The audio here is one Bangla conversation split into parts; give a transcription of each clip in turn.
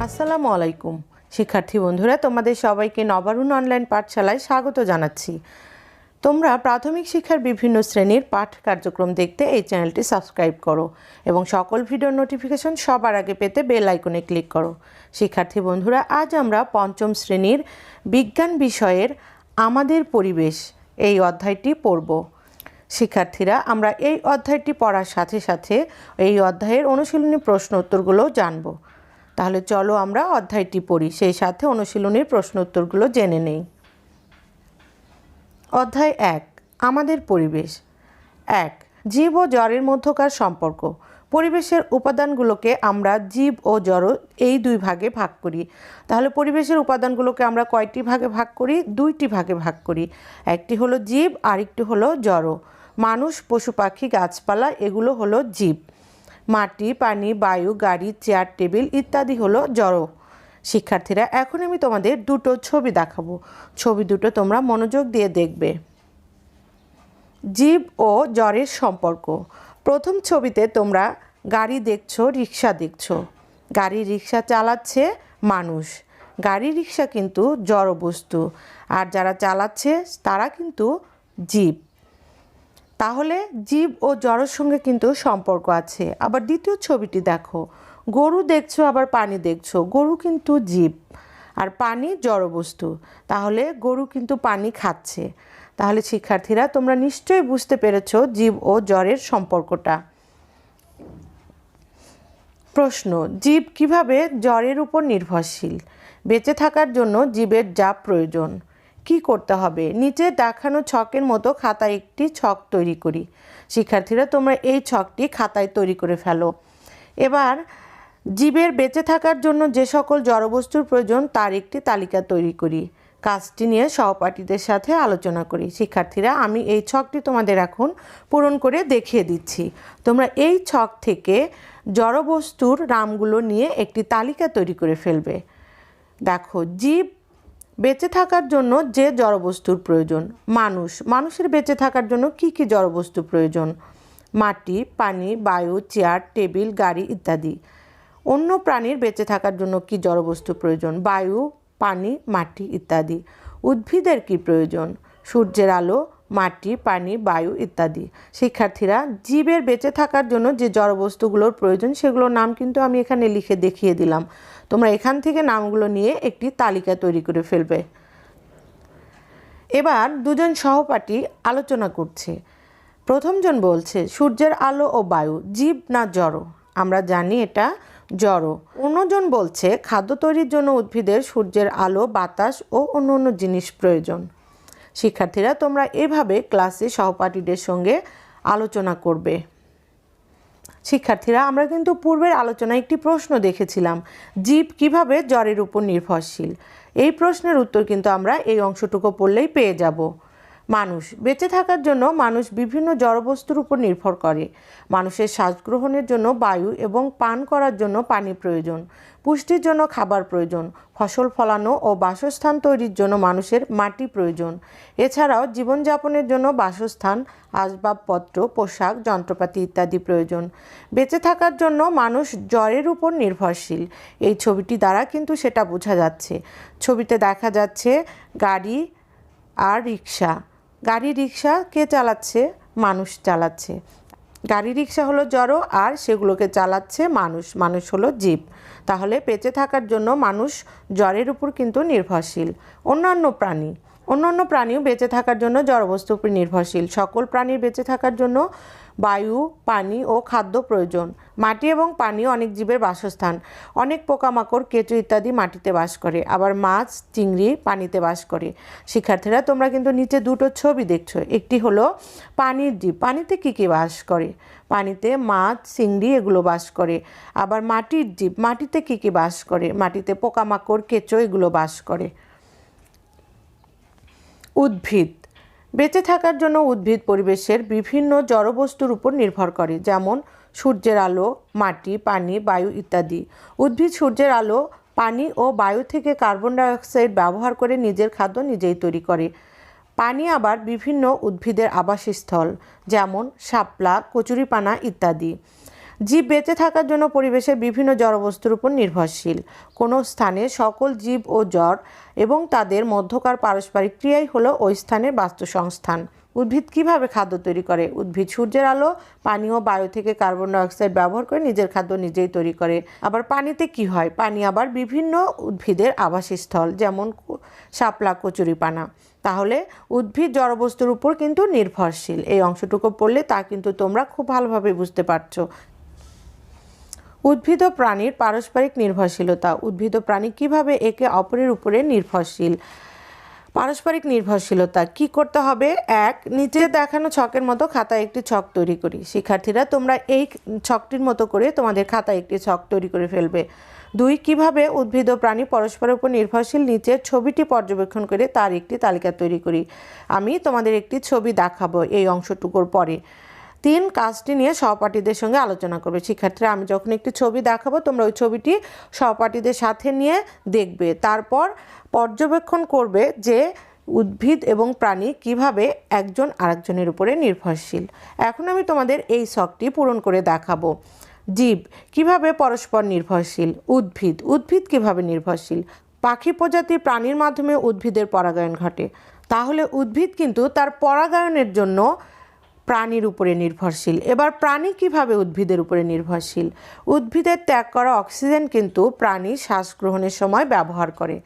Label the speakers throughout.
Speaker 1: আসসালামু আলাইকুম শিক্ষার্থী বন্ধুরা, তোমাদের সবাইকে নবারুণ অনলাইন পাঠশালায় স্বাগত জানাচ্ছি। তোমরা প্রাথমিক শিক্ষার বিভিন্ন শ্রেণীর পাঠ কার্যক্রম দেখতে এই চ্যানেলটি সাবস্ক্রাইব করো এবং সকল ভিডিওর নোটিফিকেশন সবার আগে পেতে বেল আইকনে ক্লিক করো। শিক্ষার্থী বন্ধুরা, আজ আমরা পঞ্চম শ্রেণীর বিজ্ঞান বিষয়ের আমাদের পরিবেশ এই অধ্যায়টি পড়ব। শিক্ষার্থীরা, আমরা এই অধ্যায়টি পড়ার সাথে সাথে এই অধ্যায়ের অনুশীলনী প্রশ্ন উত্তরগুলো জানব। তাহলে চলো আমরা অধ্যায়টি পড়ি, সেই সাথে অনুশীলনীর প্রশ্ন উত্তরগুলো জেনে নেই। অধ্যায় 1, আমাদের পরিবেশ। 1, জীব ও জড়ের মধ্যকার সম্পর্ক। পরিবেশের উপাদানগুলোকে আমরা জীব ও জড় এই দুই ভাগে ভাগ করি। তাহলে পরিবেশের উপাদানগুলোকে আমরা কয়টি ভাগে ভাগ করি? দুইটি ভাগে ভাগ করি। একটি হলো জীব, আরেকটি হলো জড়। মানুষ, পশু পাখি, গাছপালা এগুলো হলো জীব। মাটি, পানি, বায়ু, গাড়ি, চেয়ার, টেবিল ইত্যাদি হলো জড়। শিক্ষার্থীরা, এখন আমি তোমাদের দুটো ছবি দেখাবো। ছবি দুটো তোমরা মনোযোগ দিয়ে দেখবে। জীব ও জড়ের সম্পর্ক। প্রথম ছবিতে তোমরা গাড়ি দেখছো, রিক্সা দেখছো। গাড়ি রিক্সা চালাচ্ছে মানুষ। গাড়ি রিক্সা কিন্তু জড় বস্তু, আর যারা চালাচ্ছে তারা কিন্তু জীব। তাহলে জীব ও জড়ের সঙ্গে কিন্তু সম্পর্ক আছে। আবার দ্বিতীয় ছবিটি দেখো, গরু দেখছো আবার পানি দেখছো। গরু কিন্তু জীব আর পানি জড় বস্তু, তাহলে গরু কিন্তু পানি খাচ্ছে। তাহলে শিক্ষার্থীরা, তোমরা নিশ্চয়ই বুঝতে পেরেছো জীব ও জড়ের সম্পর্কটা। প্রশ্ন, জীব কিভাবে জড়ের উপর নির্ভরশীল? বেঁচে থাকার জন্য জীবের যা প্রয়োজন। কি করতে হবে? নিচে দেখানো ছকের মতো খাতায় একটি ছক তৈরি করি। শিক্ষার্থীরা, তোমরা এই ছকটি খাতায় তৈরি করে ফেলো। এবার জীবের বেঁচে থাকার জন্য যে সকল জড়বস্তুর প্রয়োজন তার একটি তালিকা তৈরি করি। কাজটি নিয়ে সহপাঠীদের সাথে আলোচনা করি। শিক্ষার্থীরা, আমি এই ছকটি তোমাদের এখন পূরণ করে দেখিয়ে দিচ্ছি। তোমরা এই ছক থেকে জড়বস্তুর নামগুলো নিয়ে একটি তালিকা তৈরি করে ফেলবে। দেখো, জীব বেঁচে থাকার জন্য যে জড়বস্তুর প্রয়োজন। মানুষের বেঁচে থাকার জন্য কি কি জড়বস্তু প্রয়োজন? মাটি, পানি, বায়ু, চেয়ার, টেবিল, গাড়ি ইত্যাদি। অন্য প্রাণীর বেঁচে থাকার জন্য কি জড়বস্তু প্রয়োজন? বায়ু, পানি, মাটি ইত্যাদি। উদ্ভিদের কি প্রয়োজন? সূর্যের আলো, মাটি, পানি, বায়ু ইত্যাদি। শিক্ষার্থীরা, জীবের বেঁচে থাকার জন্য যে জড়বস্তুগুলোর প্রয়োজন সেগুলোর নাম কিন্তু আমি এখানে লিখে দেখিয়ে দিলাম। তোমরা এখান থেকে নামগুলো নিয়ে একটি তালিকা তৈরি করে ফেলবে। এবার দুজন সহপাঠী আলোচনা করছে। প্রথমজন বলছে, সূর্যের আলো ও বায়ু জীব না জড়? আমরা জানি এটা জড়। অন্যজন বলছে, খাদ্য তৈরির জন্য উদ্ভিদের সূর্যের আলো, বাতাস ও অন্য জিনিস প্রয়োজন। শিক্ষার্থীরা, তোমরা এভাবে ক্লাসে সহপাঠীদের সঙ্গে আলোচনা করবে। শিক্ষার্থীরা, আমরা কিন্তু পূর্বের আলোচনায় একটি প্রশ্ন দেখেছিলাম, জীব কিভাবে জড়ের উপর নির্ভরশীল। এই প্রশ্নের উত্তর কিন্তু আমরা এই অংশটুকু পড়লেই পেয়ে যাব। মানুষ বেঁচে থাকার জন্য মানুষ বিভিন্ন জড়বস্তুর উপর নির্ভর করে। মানুষের শ্বাস গ্রহণের জন্য বায়ু এবং পান করার জন্য পানি প্রয়োজন। পুষ্টির জন্য খাবার প্রয়োজন। ফসল ফলানো ও বাসস্থান তৈরির জন্য মানুষের মাটি প্রয়োজন। এছাড়াও জীবনযাপনের জন্য বাসস্থান, আসবাবপত্র, পোশাক, যন্ত্রপাতি ইত্যাদি প্রয়োজন। বেঁচে থাকার জন্য মানুষ জড়ের উপর নির্ভরশীল। এই ছবিটি দ্বারা কিন্তু সেটা বোঝা যাচ্ছে। ছবিতে দেখা যাচ্ছে গাড়ি আর রিক্সা। গাড়ি রিক্সা কে চালাচ্ছে? মানুষ চালাচ্ছে। গাড়ি রিক্সা হলো জড় আর সেগুলোকে চালাচ্ছে মানুষ। মানুষ হলো জীব। তাহলে বেঁচে থাকার জন্য মানুষ জড়ের উপর কিন্তু নির্ভরশীল। অন্যান্য প্রাণীও বেঁচে থাকার জন্য জড়বস্তুর উপর নির্ভরশীল। সকল প্রাণীর বেঁচে থাকার জন্য বায়ু, পানি ও খাদ্য প্রয়োজন। মাটি এবং পানি অনেক জীবের বাসস্থান। অনেক পোকামাকড়, কেঁচো ইত্যাদি মাটিতে বাস করে। আবার মাছ, চিংড়ি পানিতে বাস করে। শিক্ষার্থীরা, তোমরা কিন্তু নিচে দুটো ছবি দেখছো। একটি হলো পানির জীব। পানিতে কী কী বাস করে? পানিতে মাছ, চিংড়ি এগুলো বাস করে। আবার মাটির জীব, মাটিতে কী কী বাস করে? মাটিতে পোকামাকড়, কেঁচো এগুলো বাস করে। উদ্ভিদ বেঁচে থাকার জন্য উদ্ভিদ পরিবেশের বিভিন্ন জড়বস্তুর উপর নির্ভর করে, যেমন সূর্যের আলো, মাটি, পানি, বায়ু ইত্যাদি। উদ্ভিদ সূর্যের আলো, পানি ও বায়ু থেকে কার্বন ডাই অক্সাইড ব্যবহার করে নিজের খাদ্য নিজেই তৈরি করে। পানি আবার বিভিন্ন উদ্ভিদের আবাসস্থল, যেমন শাপলা, কচুরিপানা ইত্যাদি। জীব বেঁচে থাকার জন্য পরিবেশের বিভিন্ন জড়বস্তুর উপর নির্ভরশীল। কোনো স্থানে সকল জীব ও জড় এবং তাদের মধ্যকার পারস্পরিক ক্রিয়াই হলো ওই স্থানের বাস্তুসংস্থান। উদ্ভিদ কিভাবে খাদ্য তৈরি করে? উদ্ভিদ সূর্যের আলো, পানি ও বায়ু থেকে কার্বন ডাইঅক্সাইড ব্যবহার করে নিজের খাদ্য নিজেই তৈরি করে। আবার পানিতে কি হয়? পানি আবার বিভিন্ন উদ্ভিদের আবাসস্থল, যেমন শাপলা, কচুরিপানা। তাহলে উদ্ভিদ জড়বস্তুর উপর কিন্তু নির্ভরশীল। এই অংশটুকু পড়লে তা কিন্তু তোমরা খুব ভালোভাবে বুঝতে পারছো। উদ্ভিদ ও প্রাণীর পারস্পরিক নির্ভরশীলতা। উদ্ভিদ ও প্রাণী কিভাবে একে অপরের উপরে নির্ভরশীল? পারস্পরিক নির্ভরশীলতা কি করতে হবে? 1, নিচে দেখানো ছকের মতো খাতায় একটি ছক তৈরি করি। শিক্ষার্থীরা, তোমরা এই ছকটির মতো করে তোমাদের খাতায় একটি ছক তৈরি করে ফেলবে। 2, কিভাবে উদ্ভিদ ও প্রাণী পরস্পরের উপর নির্ভরশীল? নিচের ছবিটি পর্যবেক্ষণ করে তার একটি তালিকা তৈরি করি। আমি তোমাদের একটি ছবি দেখাবো এই অংশটুকুর পরে। 3, কাজটি নিয়ে সহপাঠীদের সঙ্গে আলোচনা করবে। শিক্ষার্থীরা, আমি যখন একটি ছবি দেখাবো তোমরা ওই ছবিটি সহপাঠীদের সাথে নিয়ে দেখবে, তারপর পর্যবেক্ষণ করবে যে উদ্ভিদ এবং প্রাণী কিভাবে একজন আরেকজনের উপরে নির্ভরশীল। এখন আমি তোমাদের এই ছকটি পূরণ করে দেখাবো। জীব কিভাবে পরস্পর নির্ভরশীল? উদ্ভিদ কিভাবে নির্ভরশীল? পাখি প্রজাতির প্রাণীর মাধ্যমে উদ্ভিদের পরাগায়ন ঘটে। তাহলে উদ্ভিদ কিন্তু তার পরাগায়নের জন্য প্রাণীর উপরে নির্ভরশীল। এবার প্রাণী কিভাবে উদ্ভিদের উপরে নির্ভরশীল? উদ্ভিদের ত্যাগ করা অক্সিজেন কিন্তু প্রাণী শ্বাস গ্রহণের সময় ব্যবহার করে।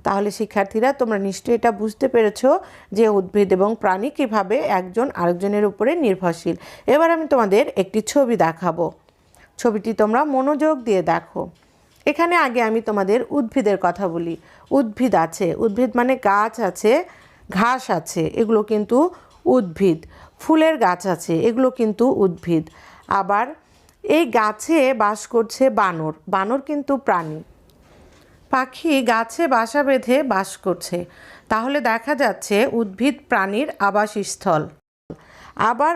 Speaker 1: তাহলে শিক্ষার্থীরা, তোমরা নিশ্চয়ই এটা বুঝতে পেরেছো যে উদ্ভিদ এবং প্রাণী কিভাবে একজন আরেকজনের উপরে নির্ভরশীল। এবার আমি তোমাদের একটি ছবি দেখাবো। ছবিটি তোমরা মনোযোগ দিয়ে দেখো। এখানে আগে আমি তোমাদের উদ্ভিদের কথা বলি। উদ্ভিদ আছে, উদ্ভিদ মানে গাছ আছে, ঘাস আছে, এগুলো কিন্তু উদ্ভিদ। ফুলের গাছ আছে, এগুলো কিন্তু উদ্ভিদ। আবার এই গাছে বাস করছে বানর, বানর কিন্তু প্রাণী। পাখি গাছে বাসা বেঁধে বাস করছে। তাহলে দেখা যাচ্ছে উদ্ভিদ প্রাণীর আবাসস্থল। আবার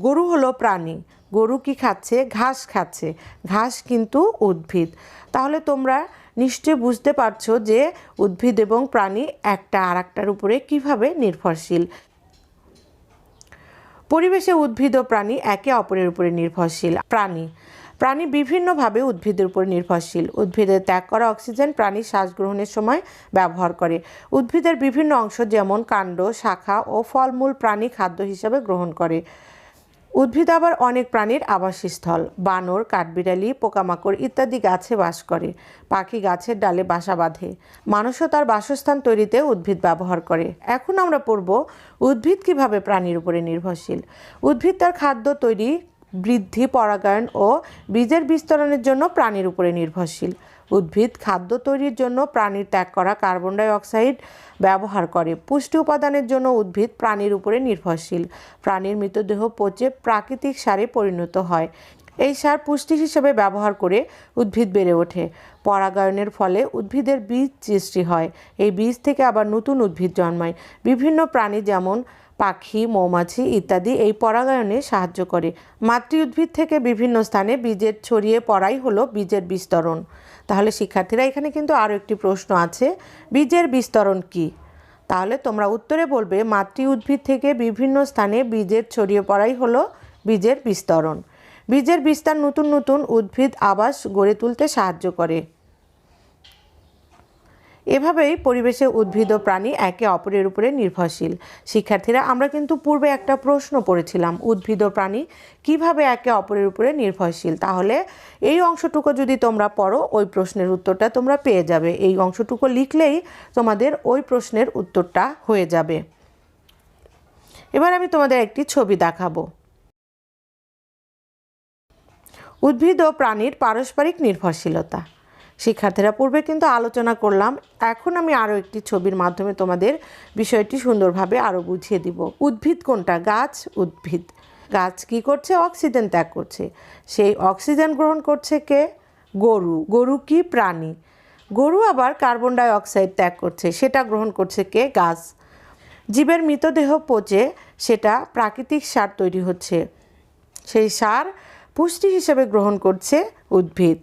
Speaker 1: গরু হলো প্রাণী। গরু কি খাচ্ছে? ঘাস খাচ্ছে, ঘাস কিন্তু উদ্ভিদ। তাহলে তোমরা নিশ্চয়ই বুঝতে পারছো যে উদ্ভিদ এবং প্রাণী একটা আরেকটার উপরে কিভাবে নির্ভরশীল। পরিবেশে উদ্ভিদ ও প্রাণী একে অপরের উপরে নির্ভরশীল। প্রাণী বিভিন্নভাবে উদ্ভিদের উপর নির্ভরশীল। উদ্ভিদের ত্যাগ করা অক্সিজেন প্রাণী শ্বাস গ্রহণের সময় ব্যবহার করে। উদ্ভিদের বিভিন্ন অংশ যেমন কাণ্ড, শাখা ও ফলমূল প্রাণী খাদ্য হিসাবে গ্রহণ করে। উদ্ভিদ আবার অনেক প্রাণীর আবাসস্থল। বানর, কাঠবিড়ালি, পোকামাকড় ইত্যাদি গাছে বাস করে। পাখি গাছের ডালে বাসা বাঁধে। মানুষও তার বাসস্থান তৈরিতে উদ্ভিদ ব্যবহার করে। এখন আমরা পড়ব উদ্ভিদ কিভাবে প্রাণীর উপরে নির্ভরশীল। উদ্ভিদ তার খাদ্য তৈরি, বৃদ্ধি, পরাগায়ন ও বীজের বিস্তরণের জন্য প্রাণীর উপরে নির্ভরশীল। উদ্ভিদ খাদ্য তৈরির জন্য প্রাণীর ত্যাগ করা কার্বন ডাই অক্সাইড ব্যবহার করে। পুষ্টি উপাদানের জন্য উদ্ভিদ প্রাণীর উপরে নির্ভরশীল। প্রাণীর মৃতদেহ পচে প্রাকৃতিক সারে পরিণত হয়। এই সার পুষ্টি হিসেবে ব্যবহার করে উদ্ভিদ বেড়ে ওঠে। পরাগায়নের ফলে উদ্ভিদের বীজ সৃষ্টি হয়। এই বীজ থেকে আবার নতুন উদ্ভিদ জন্মায়। বিভিন্ন প্রাণী যেমন পাখি, মৌমাছি ইত্যাদি এই পরাগায়নে সাহায্য করে। মাতৃ উদ্ভিদ থেকে বিভিন্ন স্থানে বীজের ছড়িয়ে পড়াই হলো বীজের বিস্তরণ। তাহলে শিক্ষার্থীরা, এখানে কিন্তু আরও একটি প্রশ্ন আছে, বীজের বিস্তরণ কি? তাহলে তোমরা উত্তরে বলবে মাতৃ উদ্ভিদ থেকে বিভিন্ন স্থানে বীজের ছড়িয়ে পড়াই হলো বীজের বিস্তরণ। বীজের বিস্তার নতুন নতুন উদ্ভিদ আবাস গড়ে তুলতে সাহায্য করে। এভাবেই পরিবেশে উদ্ভিদ ও প্রাণী একে অপরের উপরে নির্ভরশীল। শিক্ষার্থীরা, আমরা কিন্তু পূর্বে একটা প্রশ্ন পড়েছিলাম, উদ্ভিদ ও প্রাণী কিভাবে একে অপরের উপরে নির্ভরশীল। তাহলে এই অংশটুকু যদি তোমরা পড়ো, ওই প্রশ্নের উত্তরটা তোমরা পেয়ে যাবে। এই অংশটুকু লিখলেই তোমাদের ওই প্রশ্নের উত্তরটা হয়ে যাবে। এবার আমি তোমাদের একটি ছবি দেখাবো। উদ্ভিদ ও প্রাণীর পারস্পরিক নির্ভরশীলতা। শিক্ষার্থীরা, পূর্বে কিন্তু আলোচনা করলাম, এখন আমি আরও একটি ছবির মাধ্যমে তোমাদের বিষয়টি সুন্দরভাবে আরও বুঝিয়ে দিব। উদ্ভিদ কোনটা? গাছ। উদ্ভিদ গাছ কি করছে? অক্সিজেন ত্যাগ করছে। সেই অক্সিজেন গ্রহণ করছে কে? গরু কি? প্রাণী। গরু আবার কার্বন ডাই অক্সাইড ত্যাগ করছে, সেটা গ্রহণ করছে কে? গাছ। জীবের মৃতদেহ পচে সেটা প্রাকৃতিক সার তৈরি হচ্ছে, সেই সার পুষ্টি হিসেবে গ্রহণ করছে উদ্ভিদ।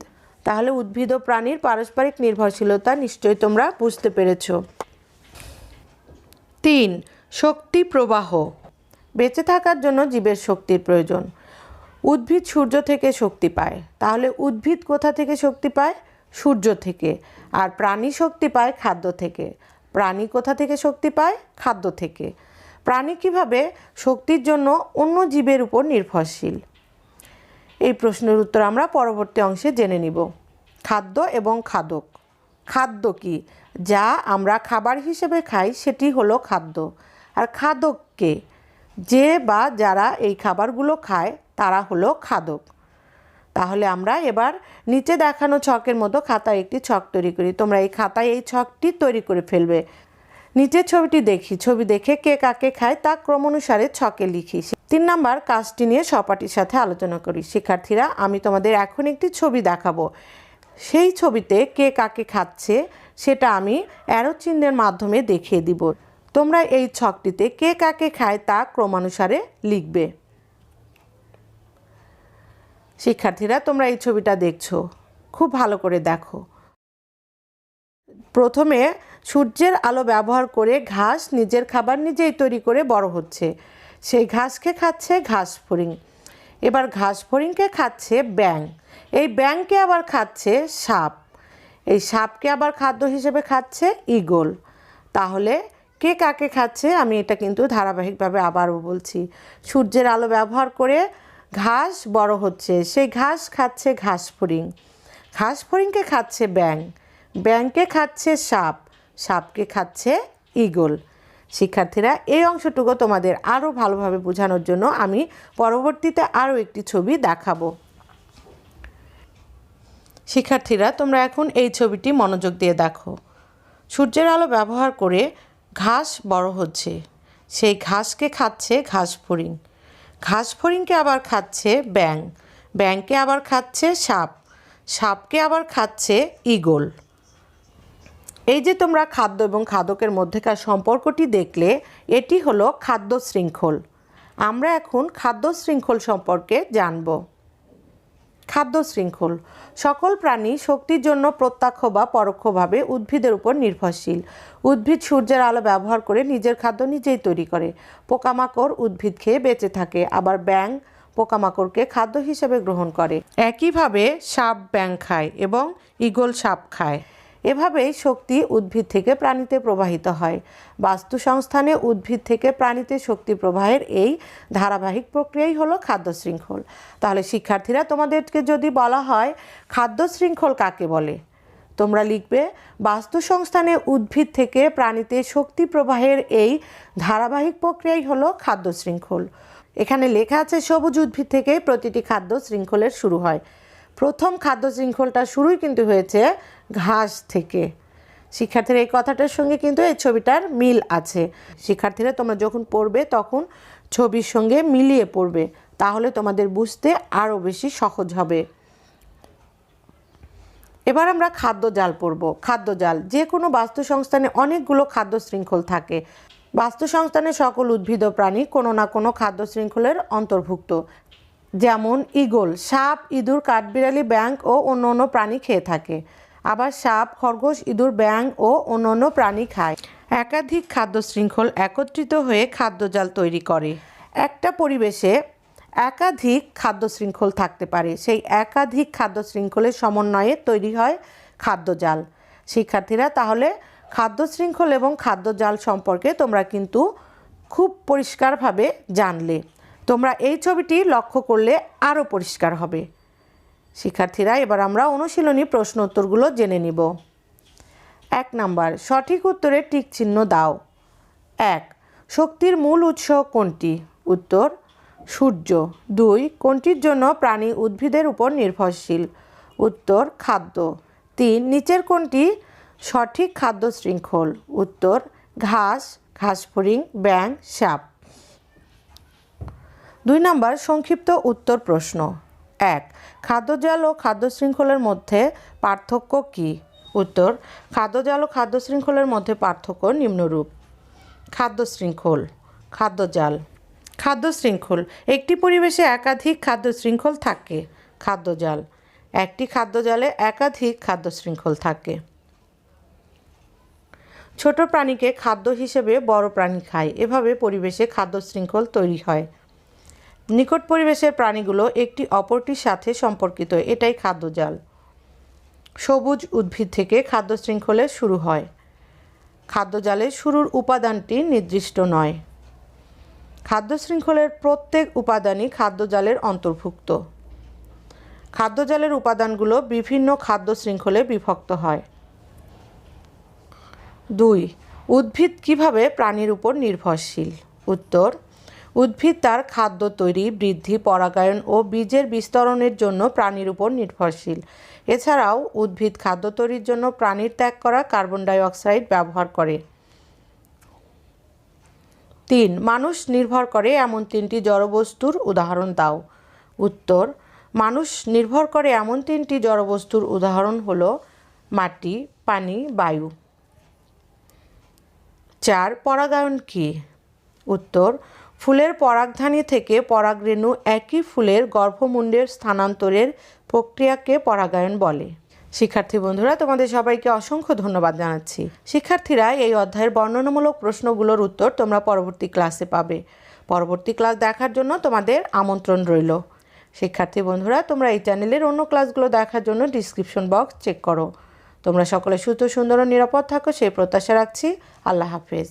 Speaker 1: তাহলে উদ্ভিদ ও প্রাণীর পারস্পরিক নির্ভরশীলতা নিশ্চয়ই তোমরা বুঝতে পেরেছ। 3, শক্তি প্রবাহ। বেঁচে থাকার জন্য জীবের শক্তির প্রয়োজন। উদ্ভিদ সূর্য থেকে শক্তি পায়, তাহলে উদ্ভিদ কোথা থেকে শক্তি পায়? সূর্য থেকে। আর প্রাণী শক্তি পায় খাদ্য থেকে। প্রাণী কোথা থেকে শক্তি পায়? খাদ্য থেকে। প্রাণী কিভাবে শক্তির জন্য অন্য জীবের উপর নির্ভরশীল? এই প্রশ্নের উত্তর আমরা পরবর্তী অংশে জেনে নিব। খাদ্য এবং খাদক। খাদ্য কি? যা আমরা খাবার হিসেবে খাই সেটি হলো খাদ্য। আর খাদক কে? যে বা যারা এই খাবারগুলো খায় তারা হলো খাদক। তাহলে আমরা এবার নিচে দেখানো ছকের মতো খাতায় একটি ছক তৈরি করি। তোমরা এই খাতায় এই ছকটি তৈরি করে ফেলবে। নিচের ছবিটি দেখি, ছবি দেখে কে কাকে খায় তা ক্রমানুসারে ছকে লিখি। 3 নাম্বার কাজটি নিয়ে সহপাঠীর সাথে আলোচনা করি। শিক্ষার্থীরা, আমি তোমাদের এখন একটি ছবি দেখাবো। সেই ছবিতে কে কাকে খাচ্ছে সেটা আমি অ্যারো চিহ্নের মাধ্যমে দেখিয়ে দিব। তোমরা এই ছকটিতে কে কাকে খায় তা ক্রমানুসারে লিখবে। শিক্ষার্থীরা, তোমরা এই ছবিটা দেখছো, খুব ভালো করে দেখো। প্রথমে সূর্যের আলো ব্যবহার করে ঘাস নিজের খাবার নিজেই তৈরি করে বড় হচ্ছে। সেই ঘাসকে খাচ্ছে ঘাস ফড়িং। এবার ঘাস ফড়িংকে খাচ্ছে ব্যাঙ। এই ব্যাঙকে আবার খাচ্ছে সাপ। এই সাপকে আবার খাদ্য হিসেবে খাচ্ছে ঈগল। তাহলে কে কাকে খাচ্ছে আমি এটা কিন্তু ধারাবাহিকভাবে আবারও বলছি। সূর্যের আলো ব্যবহার করে ঘাস বড় হচ্ছে, সেই ঘাস খাচ্ছে ঘাস ফড়িং। ঘাস ফড়িংকে খাচ্ছে ব্যাঙ। ব্যাঙকে খাচ্ছে সাপ। সাপকে খাচ্ছে ঈগল। শিক্ষার্থীরা, এই অংশটুকু তোমাদের আরও ভালোভাবে বোঝানোর জন্য আমি পরবর্তীতে আরও একটি ছবি দেখাবো। শিক্ষার্থীরা, তোমরা এখন এই ছবিটি মনোযোগ দিয়ে দেখো। সূর্যের আলো ব্যবহার করে ঘাস বড় হচ্ছে, সেই ঘাসকে খাচ্ছে ঘাস ফড়িং। ঘাস ফড়িংকে আবার খাচ্ছে ব্যাঙ। ব্যাঙকে আবার খাচ্ছে সাপ। সাপকে আবার খাচ্ছে ঈগল। এই যে তোমরা খাদ্য এবং খাদকের মধ্যেকার সম্পর্কটি দেখলে, এটি হলো খাদ্য শৃঙ্খল। আমরা এখন খাদ্য শৃঙ্খল সম্পর্কে জানব। খাদ্য শৃঙ্খল। সকল প্রাণী শক্তির জন্য প্রত্যক্ষ বা পরোক্ষভাবে উদ্ভিদের উপর নির্ভরশীল। উদ্ভিদ সূর্যের আলো ব্যবহার করে নিজের খাদ্য নিজেই তৈরি করে। পোকামাকড় উদ্ভিদ খেয়ে বেঁচে থাকে, আবার ব্যাঙ পোকামাকড়কে খাদ্য হিসেবে গ্রহণ করে। একইভাবে সাপ ব্যাঙ খায় এবং ঈগল সাপ খায়। এভাবেই শক্তি উদ্ভিদ থেকে প্রাণীতে প্রবাহিত হয়। বাস্তু সংস্থানে উদ্ভিদ থেকে প্রাণীতে শক্তি প্রবাহের এই ধারাবাহিক প্রক্রিয়াই হলো খাদ্য শৃঙ্খল। তাহলে শিক্ষার্থীরা, তোমাদেরকে যদি বলা হয় খাদ্য শৃঙ্খল কাকে বলে, তোমরা লিখবে বাস্তু সংস্থানে উদ্ভিদ থেকে প্রাণীতে শক্তি প্রবাহের এই ধারাবাহিক প্রক্রিয়াই হলো খাদ্য শৃঙ্খল। এখানে লেখা আছে সবুজ উদ্ভিদ থেকে প্রতিটি খাদ্য শৃঙ্খলের শুরু হয়। প্রথম খাদ্য শৃঙ্খলটা শুরুই কিন্তু হয়েছে ঘাস থেকে। শিক্ষার্থীরা, এই কথাটার সঙ্গে কিন্তু এই ছবিটার মিল আছে। শিক্ষার্থীরা, তোমরা যখন পড়বে তখন ছবির সঙ্গে মিলিয়ে পড়বে, তাহলে তোমাদের বুঝতে আরও বেশি সহজ হবে। এবার আমরা খাদ্যজাল পড়ব। খাদ্যজাল। যে কোনো বাস্তু সংস্থানে অনেকগুলো খাদ্য শৃঙ্খল থাকে। বাস্তু সংস্থানে সকল উদ্ভিদ ও প্রাণী কোনো না কোনো খাদ্য শৃঙ্খলের অন্তর্ভুক্ত। যেমন ঈগল সাপ, ইঁদুর, কাঠবিড়ালি, ব্যাঙ ও অন্য প্রাণী খেয়ে থাকে। আবার সাপ, খরগোশ, ইঁদুর, ব্যাঙ ও অন্য প্রাণী খায়। একাধিক খাদ্য শৃঙ্খল একত্রিত হয়ে খাদ্যজাল তৈরি করে। একটা পরিবেশে একাধিক খাদ্য শৃঙ্খল থাকতে পারে, সেই একাধিক খাদ্য শৃঙ্খলের সমন্বয়ে তৈরি হয় খাদ্যজাল। শিক্ষার্থীরা, তাহলে খাদ্য শৃঙ্খল এবং খাদ্যজাল সম্পর্কে তোমরা কিন্তু খুব পরিষ্কারভাবে জানলে। তোমরা এই ছবিটি লক্ষ্য করলে আরও পরিষ্কার হবে। শিক্ষার্থীরা, এবার আমরা অনুশীলনী প্রশ্ন উত্তরগুলো জেনে নিব। 1 নাম্বার, সঠিক উত্তরে টিক চিহ্ন দাও। 1. শক্তির মূল উৎস কোনটি? উত্তর সূর্য। 2. কোনটির জন্য প্রাণী উদ্ভিদের উপর নির্ভরশীল? উত্তর খাদ্য। 3. নিচের কোনটি সঠিক খাদ্য শৃঙ্খল? উত্তর ঘাস, ঘাসফড়িং, ব্যাঙ, সাপ। 2 নাম্বার, সংক্ষিপ্ত উত্তর প্রশ্ন। 1. খাদ্যজাল ও খাদ্য শৃঙ্খলের মধ্যে পার্থক্য কী? উত্তর খাদ্যজাল ও খাদ্য শৃঙ্খলের মধ্যে পার্থক্য নিম্নরূপ। খাদ্য শৃঙ্খল, খাদ্যজাল। খাদ্য শৃঙ্খল। একটি পরিবেশে একাধিক খাদ্য শৃঙ্খল থাকে। খাদ্যজাল। একটি খাদ্যজালে একাধিক খাদ্য শৃঙ্খল থাকে। ছোট প্রাণীকে খাদ্য হিসেবে বড় প্রাণী খায়, এভাবে পরিবেশে খাদ্য শৃঙ্খল তৈরি হয়। নিকট পরিবেশের প্রাণীগুলো একটি অপরটির সাথে সম্পর্কিত, এটাই খাদ্যজাল। সবুজ উদ্ভিদ থেকে খাদ্য শৃঙ্খলের শুরু হয়। খাদ্যজালের শুরুর উপাদানটি নির্দিষ্ট নয়। খাদ্য শৃঙ্খলের প্রত্যেক উপাদানই খাদ্যজালের অন্তর্ভুক্ত। খাদ্যজালের উপাদানগুলো বিভিন্ন খাদ্য শৃঙ্খলে বিভক্ত হয়। 2. উদ্ভিদ কিভাবে প্রাণীর উপর নির্ভরশীল? উত্তর: উদ্ভিদ তার খাদ্য তৈরি, বৃদ্ধি, পরাগায়ন ও বীজের বিস্তরণের জন্য প্রাণীর উপর নির্ভরশীল। এছাড়াও উদ্ভিদ খাদ্য তৈরির জন্য প্রাণীর ত্যাগ করা কার্বন ডাই অক্সাইড ব্যবহার করে। 3. মানুষ নির্ভর করে এমন 3টি জড়বস্তুর উদাহরণ দাও। উত্তর: মানুষ নির্ভর করে এমন 3টি জড়বস্তুর উদাহরণ হলো মাটি, পানি, বায়ু। 4. পরাগায়ন কি? উত্তর: ফুলের পরাগধানী থেকে পরাগরেণু একই ফুলের গর্ভমুণ্ডের স্থানান্তরের প্রক্রিয়াকে পরাগায়ন বলে। শিক্ষার্থী বন্ধুরা, তোমাদের সবাইকে অসংখ্য ধন্যবাদ জানাচ্ছি। শিক্ষার্থীরা, এই অধ্যায়ের বর্ণনামূলক প্রশ্নগুলোর উত্তর তোমরা পরবর্তী ক্লাসে পাবে। পরবর্তী ক্লাস দেখার জন্য তোমাদের আমন্ত্রণ রইল। শিক্ষার্থী বন্ধুরা, তোমরা এই চ্যানেলের অন্য ক্লাসগুলো দেখার জন্য ডিসক্রিপশন বক্স চেক করো। তোমরা সকলে সুস্থ, সুন্দর ও নিরাপদ থাকো সেই প্রত্যাশা রাখছি। আল্লাহ হাফেজ।